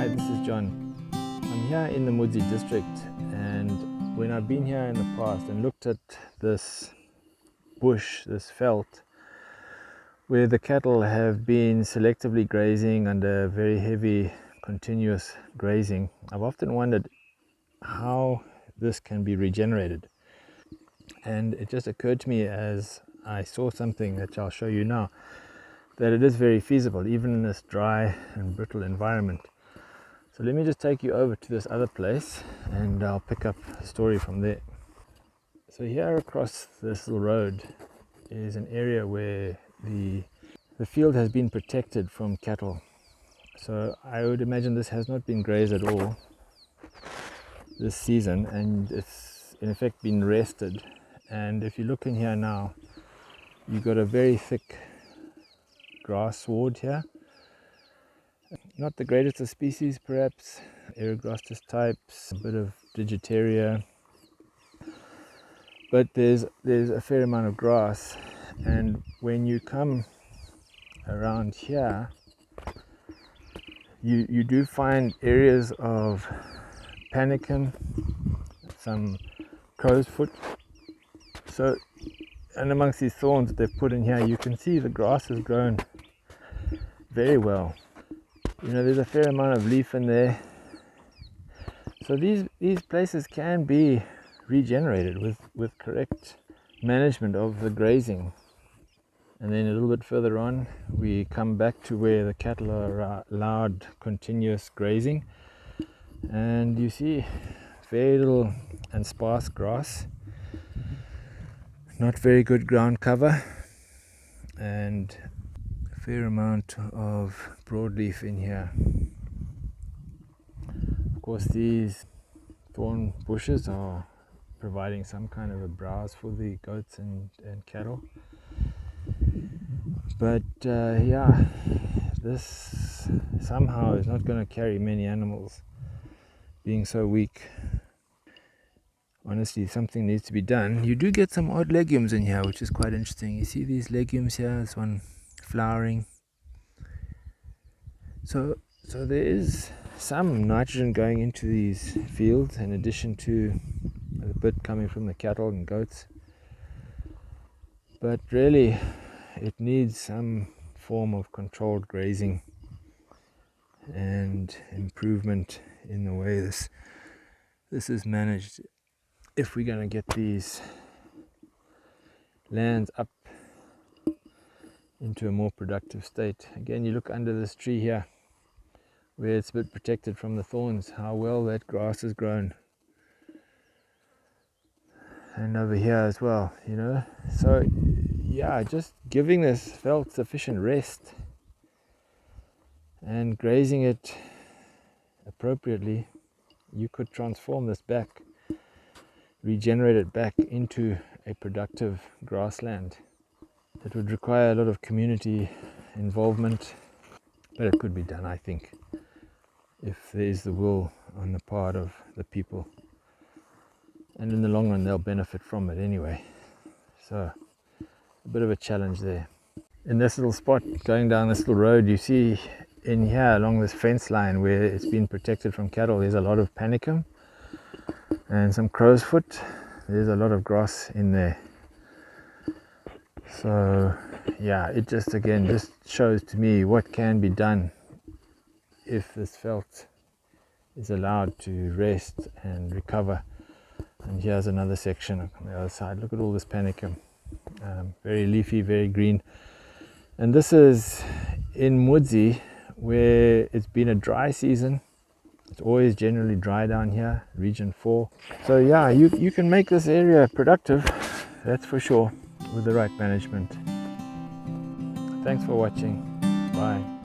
Hi, this is John. I'm here in the Mudzi district, and when I've been here in the past and looked at this bush, this veld, where the cattle have been selectively grazing under very heavy continuous grazing, I've often wondered how this can be regenerated. And it just occurred to me as I saw something that I'll show you now, that it is very feasible even in this dry and brittle environment. So let me just take you over to this other place and I'll pick up the story from there. So here across this little road is an area where the field has been protected from cattle. So I would imagine this has not been grazed at all this season, and it's in effect been rested. And if you look in here now, you've got a very thick grass sward here. Not the greatest of species, perhaps, Herewith types, a bit of Digitaria, but there's a fair amount of grass. And when you come around here, you do find areas of panicum, some crow's foot. So, and amongst these thorns that they've put in here, you can see the grass has grown very well. You know, there's a fair amount of leaf in there. So these places can be regenerated with correct management of the grazing. And then a little bit further on, we come back to where the cattle are allowed continuous grazing. And you see very little and sparse grass, not very good ground cover, and a fair amount of broadleaf in here. Of course, these thorn bushes are providing some kind of a browse for the goats and cattle. But yeah, this somehow is not going to carry many animals, being so weak. Honestly, something needs to be done. You do get some odd legumes in here, which is quite interesting. You see these legumes here, this one flowering. So there is some nitrogen going into these fields in addition to a bit coming from the cattle and goats. But really, it needs some form of controlled grazing and improvement in the way this is managed if we're going to get these lands up into a more productive state. Again, you look under this tree here where it's a bit protected from the thorns, how well that grass has grown. And over here as well, you know. So yeah, just giving this veld sufficient rest and grazing it appropriately, you could transform this back, regenerate it back into a productive grassland. It would require a lot of community involvement, but it could be done, I think, if there is the will on the part of the people. And in the long run, they'll benefit from it anyway. So, a bit of a challenge there. In this little spot, going down this little road, you see in here along this fence line where it's been protected from cattle, there's a lot of panicum and some crow's foot. There's a lot of grass in there. So yeah, it just shows to me what can be done if this veld is allowed to rest and recover. And here's another section on the other side. Look at all this panicum, very leafy, very green. And this is in Mudzi, where it's been a dry season. It's always generally dry down here, region 4. So yeah, you can make this area productive, that's for sure, with the right management. Thanks for watching. Bye.